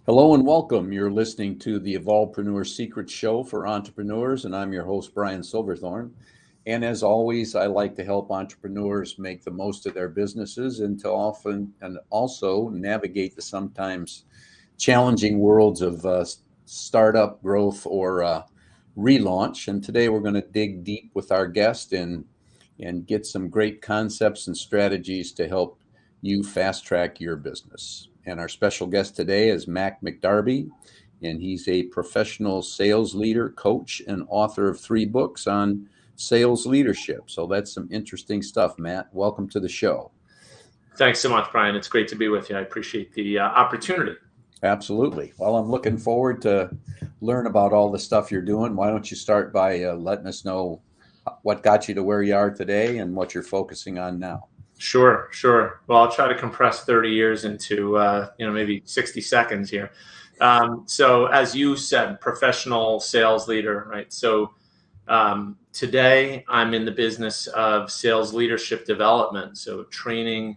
Hello and welcome. You're listening to the Evolvepreneur Secret Show for entrepreneurs, and I'm your host, Brian Silverthorne. And as always, I like to help entrepreneurs make the most of their businesses and to often and also navigate the sometimes challenging worlds of startup growth or relaunch. And today we're going to dig deep with our guest and get some great concepts and strategies to help you fast track your business. And our special guest today is Matt McDarby, and he's a professional sales leader, coach, and author of 3 books on sales leadership. So that's some interesting stuff, Matt. Welcome to the show. Thanks so much, Brian. It's great to be with you. I appreciate the opportunity. Absolutely. Well, I'm looking forward to learn about all the stuff you're doing. Why don't you start by letting us know what got you to where you are today and what you're focusing on now? Sure. Well, I'll try to compress 30 years into, maybe 60 seconds here. So as you said, professional sales leader, right? So today I'm in the business of sales leadership development. So training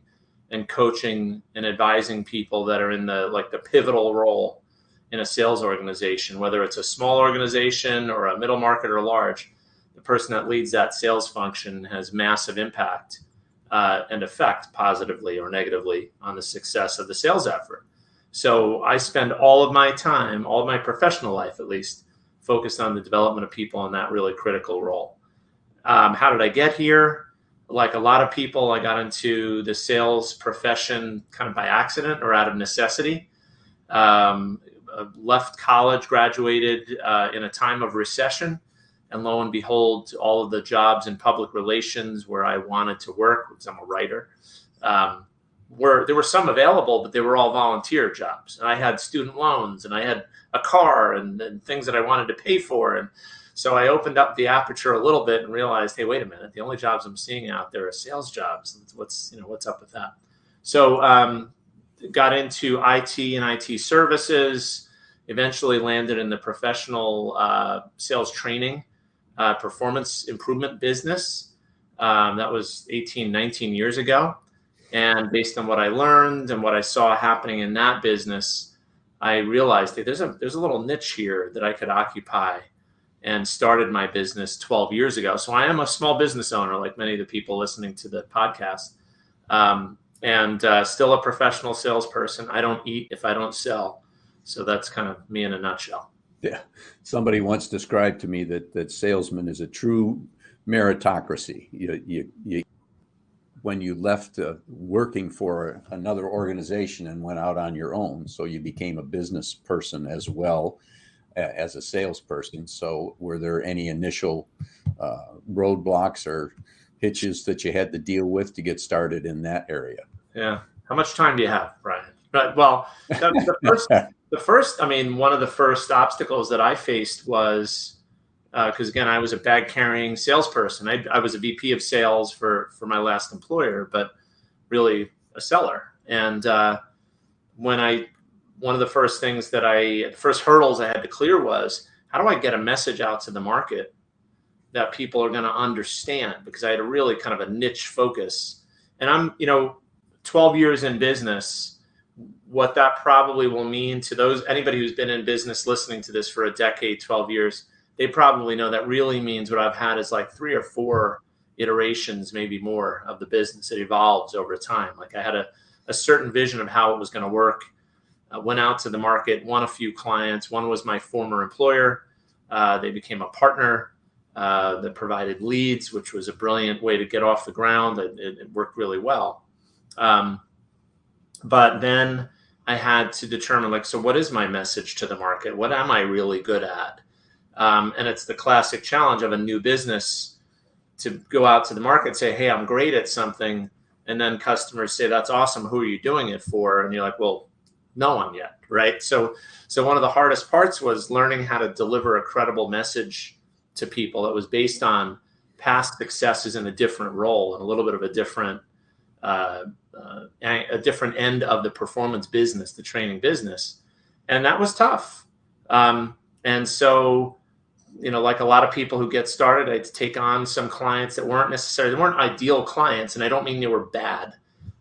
and coaching and advising people that are in the pivotal role in a sales organization, whether it's a small organization or a middle market or large. The person that leads that sales function has massive impact and effect positively or negatively on the success of the sales effort. So I spend all of my time, all of my professional life at least, focused on the development of people in that really critical role. How did I get here? Like a lot of people, I got into the sales profession kind of by accident or out of necessity. Left college, graduated in a time of recession. And lo and behold, all of the jobs in public relations where I wanted to work, because I'm a writer, there were some available, but they were all volunteer jobs. And I had student loans and I had a car and things that I wanted to pay for. And so I opened up the aperture a little bit and realized, hey, wait a minute, the only jobs I'm seeing out there are sales jobs. What's up with that? So got into IT and IT services, eventually landed in the professional sales training performance improvement business. That was 18, 19 years ago. And based on what I learned and what I saw happening in that business, I realized that there's a little niche here that I could occupy, and started my business 12 years ago. So I am a small business owner, like many of the people listening to the podcast, and still a professional salesperson. I don't eat if I don't sell. So that's kind of me in a nutshell. Yeah. Somebody once described to me that salesman is a true meritocracy. You when you left working for another organization and went out on your own, so you became a business person as well as a salesperson. So were there any initial roadblocks or hitches that you had to deal with to get started in that area? Yeah. How much time do you have, Brian? Well, one of the first obstacles that I faced was, because again, I was a bag carrying salesperson. I was a VP of sales for my last employer, but really a seller. And one of the first hurdles I had to clear was, how do I get a message out to the market that people are going to understand? Because I had a really kind of a niche focus. And I'm, 12 years in business. What that probably will mean to anybody who's been in business listening to this for a decade, 12 years, they probably know that really means what I've had is like 3 or 4 iterations, maybe more, of the business. It evolves over time. Like I had a certain vision of how it was going to work. Went out to the market, won a few clients. One was my former employer. They became a partner that provided leads, which was a brilliant way to get off the ground. It worked really well. But then I had to determine, so what is my message to the market? What am I really good at? And it's the classic challenge of a new business to go out to the market and say, hey, I'm great at something. And then customers say, that's awesome. Who are you doing it for? And you're like, well, no one yet, right? So one of the hardest parts was learning how to deliver a credible message to people that was based on past successes in a different role and a little bit of a different end of the performance business, the training business. And that was tough. And so, like a lot of people who get started, I had to take on some clients that weren't ideal clients. And I don't mean they were bad.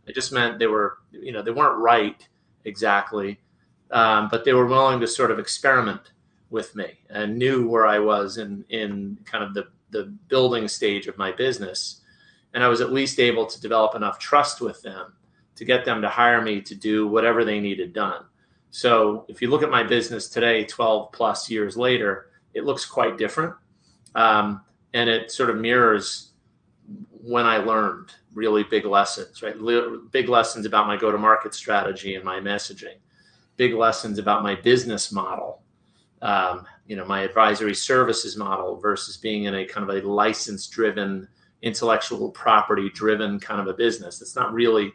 I just meant they were, they weren't right exactly. but they were willing to sort of experiment with me and knew where I was in kind of the building stage of my business. And I was at least able to develop enough trust with them to get them to hire me to do whatever they needed done. So if you look at my business today, 12 plus years later, it looks quite different. And it sort of mirrors when I learned really big lessons, right? Big lessons about my go-to-market strategy and my messaging, big lessons about my business model, my advisory services model versus being in a kind of a license-driven, intellectual property-driven kind of a business. That's not really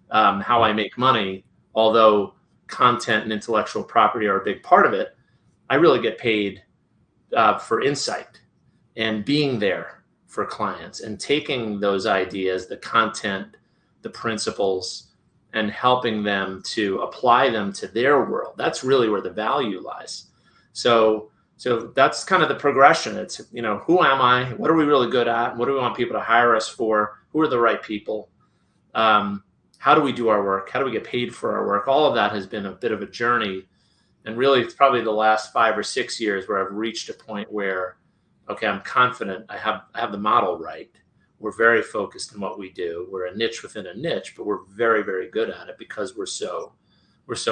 how I make money, although content and intellectual property are a big part of it. I really get paid for insight and being there for clients and taking those ideas, the content, the principles, and helping them to apply them to their world. That's really where the value lies. So that's kind of the progression. It's, who am I? What are we really good at? What do we want people to hire us for? Who are the right people? How do we do our work? How do we get paid for our work? All of that has been a bit of a journey. And really, it's probably the last 5 or 6 years where I've reached a point where, okay, I'm confident I have the model right. We're very focused on what we do. We're a niche within a niche, but we're very, very good at it because we're so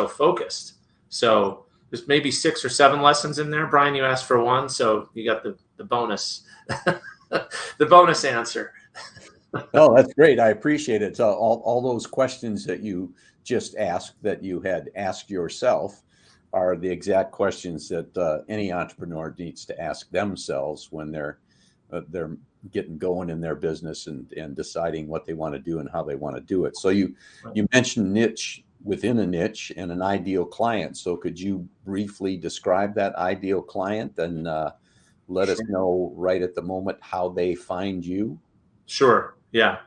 focused. So there's maybe 6 or 7 lessons in there. Brian, you asked for one, so you got the bonus, the bonus answer. Oh, that's great. I appreciate it. So all those questions that you just asked, that you had asked yourself, are the exact questions that any entrepreneur needs to ask themselves when they're getting going in their business and deciding what they want to do and how they want to do it. So you mentioned niche within a niche and an ideal client. So could you briefly describe that ideal client and let us know right at the moment how they find you? Sure. Yeah.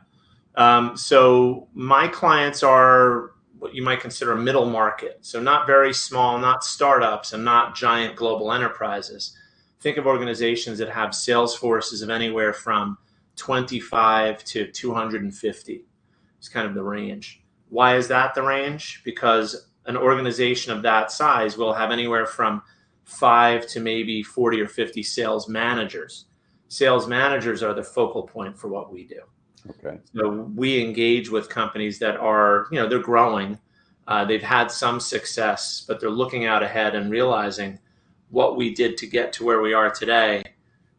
So my clients are what you might consider a middle market. So not very small, not startups, and not giant global enterprises. Think of organizations that have sales forces of anywhere from 25 to 250. It's kind of the range. Why is that the range? Because an organization of that size will have anywhere from 5 to maybe 40 or 50 sales managers. Sales managers are the focal point for what we do. Okay. So we engage with companies that are, they're growing. They've had some success, but they're looking out ahead and realizing what we did to get to where we are today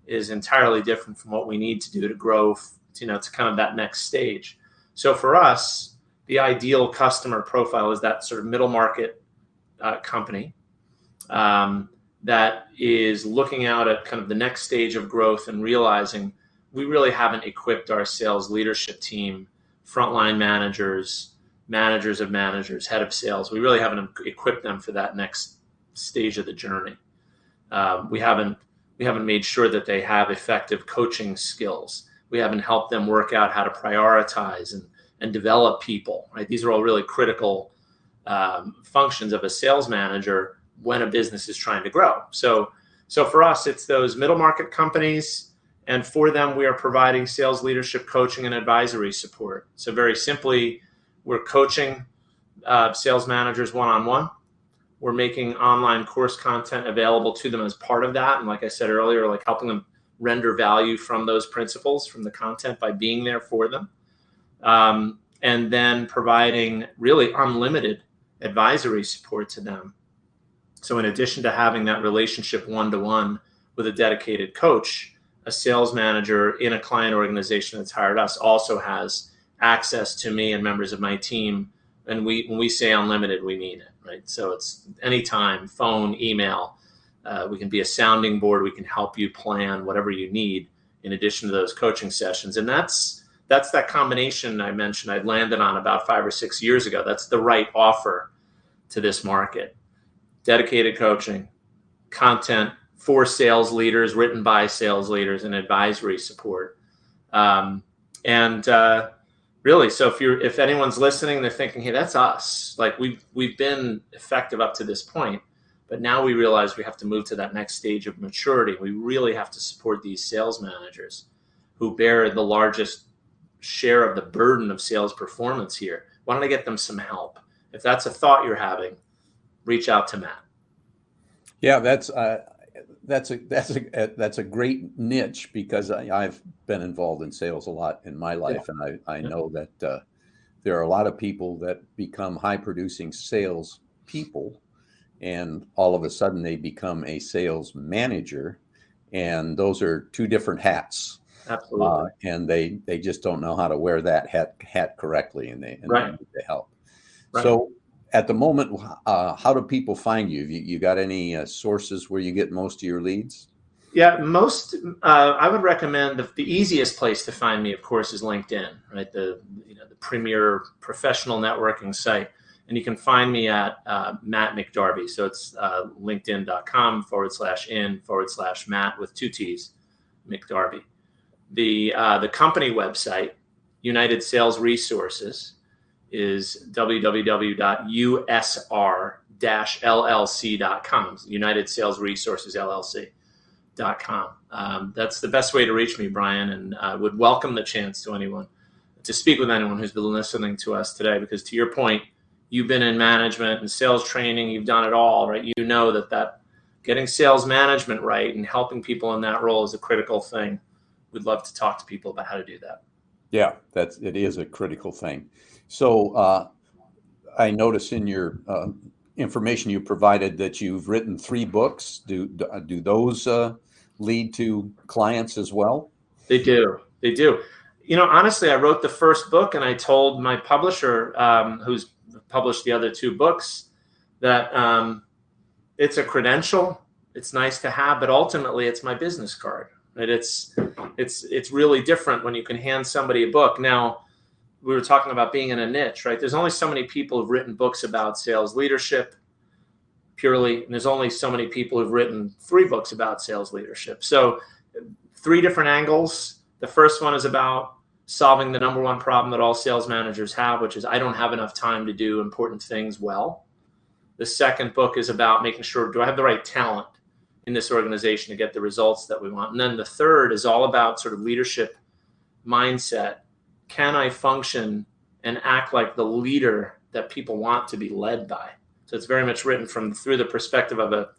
is entirely different from what we need to do to grow, to kind of that next stage. So for us, the ideal customer profile is that sort of middle market company that is looking out at kind of the next stage of growth and realizing we really haven't equipped our sales leadership team, frontline managers, managers of managers, head of sales. We really haven't equipped them for that next stage of the journey. We haven't made sure that they have effective coaching skills. We haven't helped them work out how to prioritize and develop people, right? These are all really critical functions of a sales manager when a business is trying to grow. So for us, it's those middle market companies. And for them, we are providing sales leadership coaching and advisory support. So very simply, we're coaching sales managers one-on-one. We're making online course content available to them as part of that. And like I said earlier, like helping them render value from those principles, from the content by being there for them. And then providing really unlimited advisory support to them. So in addition to having that relationship one-to-one with a dedicated coach, a sales manager in a client organization that's hired us also has access to me and members of my team. And when we say unlimited, we mean it, right? So it's anytime, phone, email. We can be a sounding board. We can help you plan whatever you need in addition to those coaching sessions. And that's that combination I mentioned I'd landed on about 5 or 6 years ago. That's the right offer to this market. Dedicated coaching, content for sales leaders, written by sales leaders, and advisory support. Really, so if anyone's listening, they're thinking, hey, that's us. Like we've been effective up to this point, but now we realize we have to move to that next stage of maturity. We really have to support these sales managers who bear the largest share of the burden of sales performance here. Why don't I get them some help? If that's a thought you're having, reach out to Matt. Yeah, that's a great niche, because I've been involved in sales a lot in my life, and I know that there are a lot of people that become high producing sales people, and all of a sudden they become a sales manager, and those are two different hats. Absolutely. And they just don't know how to wear that hat correctly, and they Right. need the help. Right. So at the moment, how do people find you? You got any sources where you get most of your leads? Yeah, I would recommend the easiest place to find me, of course, is LinkedIn, right? The premier professional networking site. And you can find me at Matt McDarby. So it's linkedin.com/in/Matt with 2 T's, McDarby. The company website, United Sales Resources, is www.usr-llc.com. United Sales Resources LLC.com. That's the best way to reach me, Brian, and I would welcome the chance to speak with anyone who's been listening to us today, because to your point, you've been in management and sales training, you've done it all, right? You know that getting sales management right and helping people in that role is a critical thing. We'd love to talk to people about how to do that. Yeah, it is a critical thing. So I notice in your information you provided that you've written 3 books. Do those lead to clients as well? They do. Honestly, I wrote the first book, and I told my publisher, who's published the other 2 books, that it's a credential. It's nice to have, but ultimately it's my business card. Right? It's really different when you can hand somebody a book. Now, we were talking about being in a niche, right? There's only so many people who've written books about sales leadership purely, and there's only so many people who've written 3 books about sales leadership. So 3 different angles. The first one is about solving the number one problem that all sales managers have, which is I don't have enough time to do important things well. The second book is about making sure, do I have the right talent in this organization to get the results that we want? And then the third is all about sort of leadership mindset. Can I function and act like the leader that people want to be led by? So it's very much written through the perspective of a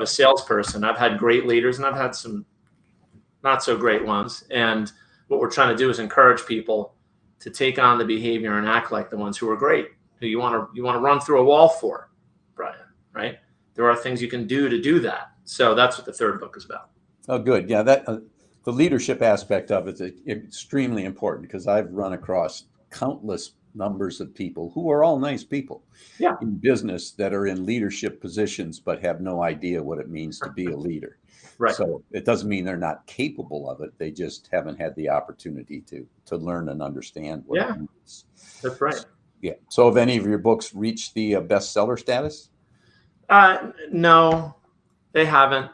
salesperson. I've had great leaders and I've had some not so great ones. And what we're trying to do is encourage people to take on the behavior and act like the ones who are great, who you want to run through a wall for, Brian, right? There are things you can do to do that. So that's what the third book is about. Oh, good. Yeah, that the leadership aspect of it is extremely important, because I've run across countless numbers of people who are all nice people in business that are in leadership positions but have no idea what it means to be a leader. Right. So it doesn't mean they're not capable of it. They just haven't had the opportunity to learn and understand what it means. That's right. Yeah. So have any of your books reached the bestseller status? No, they haven't.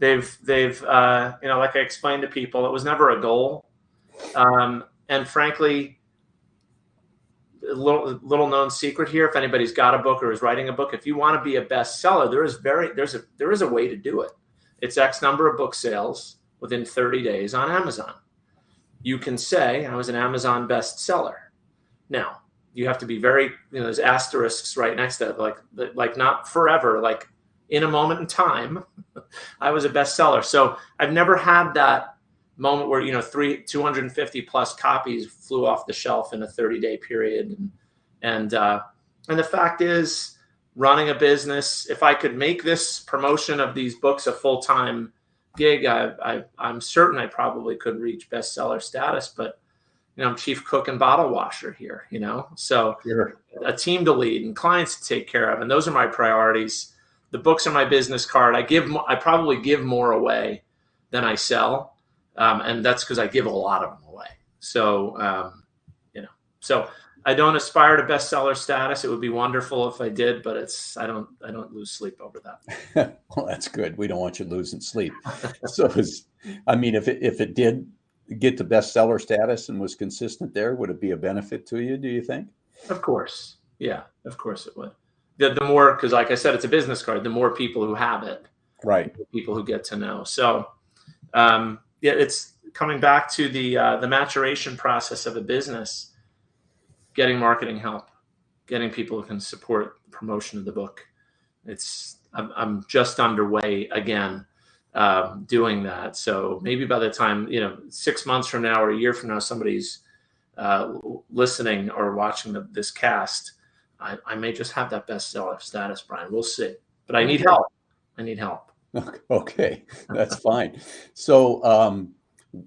They've like I explained to people, it was never a goal. And frankly, a little known secret here, if anybody's got a book or is writing a book, if you want to be a bestseller, there is a way to do it. It's X number of book sales within 30 days on Amazon. You can say, I was an Amazon bestseller. Now, you have to be very, there's asterisks right next to it, like not forever, like in a moment in time, I was a bestseller. So I've never had that moment where, 250 plus copies flew off the shelf in a 30-day period. And the fact is, running a business, if I could make this promotion of these books a full-time gig, I'm certain I probably could reach bestseller status, but I'm chief cook and bottle washer here, so Sure. A team to lead and clients to take care of. And those are my priorities. The books are my business card. I probably give more away than I sell. And that's because I give a lot of them away. So, so I don't aspire to bestseller status. It would be wonderful if I did, but I don't lose sleep over that. Well, that's good. We don't want you losing sleep. So if it did get to bestseller status and was consistent there, would it be a benefit to you, do you think? Of course. Yeah, of course it would. The more, because like I said, it's a business card, the more people who have it, right? The people who get to know. So, it's coming back to the maturation process of a business, getting marketing help, getting people who can support the promotion of the book, I'm just underway again, doing that. So maybe by the time, 6 months from now or a year from now, somebody's listening or watching this cast, I may just have that bestseller status, Brian. We'll see. But I need help. Okay, that's fine. So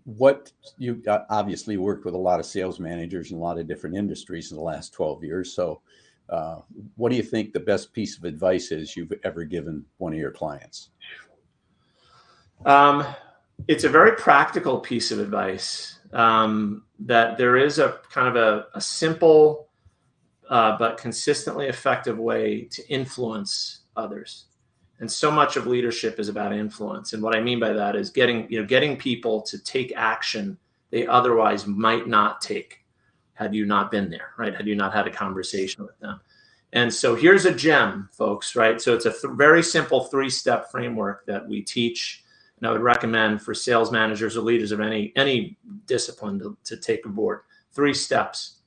what you obviously worked with a lot of sales managers in a lot of different industries in the last 12 years. So what do you think the best piece of advice is you've ever given one of your clients? It's a very practical piece of advice, that there is a kind of a simple but consistently effective way to influence others. And so much of leadership is about influence. And what I mean by that is getting people to take action they otherwise might not take had you not been there, right? Had you not had a conversation with them. And so here's a gem, folks, right? So it's a very simple 3-step framework that we teach. And I would recommend for sales managers or leaders of any discipline to take aboard. 3 steps: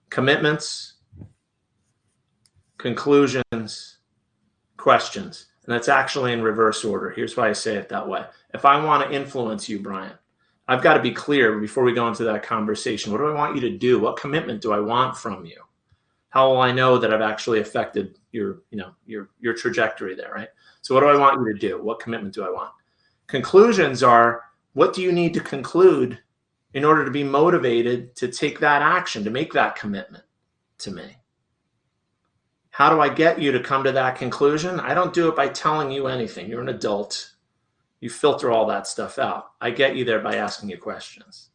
commitments, conclusions, questions. And that's actually in reverse order. Here's why I say it that way. If I want to influence you, Brian, I've got to be clear before we go into that conversation. What do I want you to do? What commitment do I want from you? How will I know that I've actually affected your trajectory there, right? So what do I want you to do? What commitment do I want? Conclusions are, what do you need to conclude in order to be motivated to take that action, to make that commitment to me? How do I get you to come to that conclusion? I don't do it by telling you anything. You're an adult. You filter all that stuff out. I get you there by asking you questions,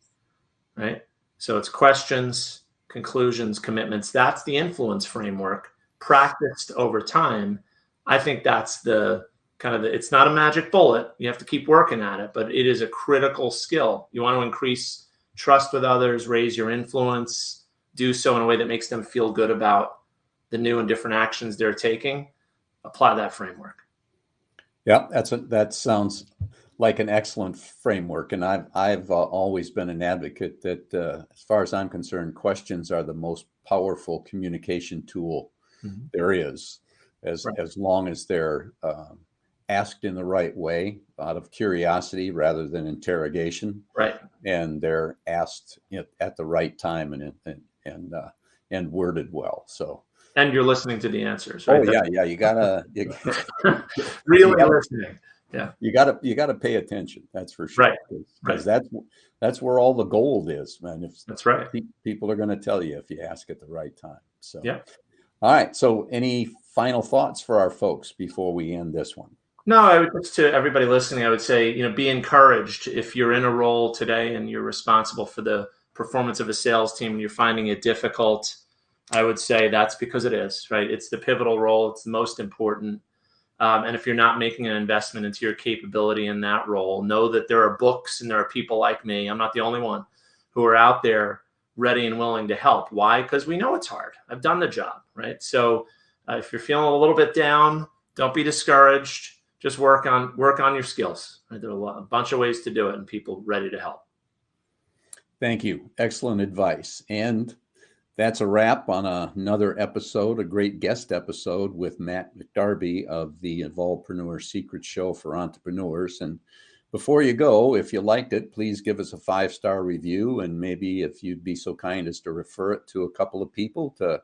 right? So it's questions, conclusions, commitments. That's the influence framework practiced over time. I think that's the it's not a magic bullet. You have to keep working at it, but it is a critical skill. You want to increase trust with others, raise your influence, do so in a way that makes them feel good about the new and different actions they're taking. Apply that framework. Yeah, that sounds like an excellent framework. And I've always been an advocate that as far as I'm concerned, questions are the most powerful communication tool there is, as long as they're asked in the right way, out of curiosity rather than interrogation. Right. And they're asked at the right time and worded well. So. And you're listening to the answers, right? Oh yeah. You gotta really listening. Yeah. You gotta pay attention. That's for sure. Right. Because that's where all the gold is, man. That's right. People are going to tell you if you ask at the right time. So yeah. All right. So any final thoughts for our folks before we end this one? No, I would just, to everybody listening, I would say, be encouraged. If you're in a role today and you're responsible for the performance of a sales team and you're finding it difficult, I would say that's because it is, right? It's the pivotal role. It's the most important. And if you're not making an investment into your capability in that role, know that there are books and there are people like me. I'm not the only one who are out there ready and willing to help. Why? Because we know it's hard. I've done the job, right? So if you're feeling a little bit down, don't be discouraged. Just work on your skills. Right? There are a bunch of ways to do it and people ready to help. Thank you. Excellent advice. And that's a wrap on another episode, a great guest episode with Matt McDarby of the Evolvepreneur Secret Show for Entrepreneurs. And before you go, if you liked it, please give us a 5-star review. And maybe if you'd be so kind as to refer it to a couple of people to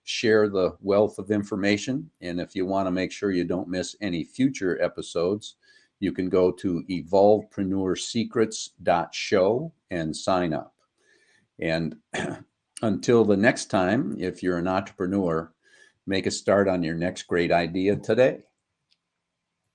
share the wealth of information. And if you want to make sure you don't miss any future episodes, you can go to evolvepreneursecrets.show and sign up. And until the next time, if you're an entrepreneur, make a start on your next great idea today.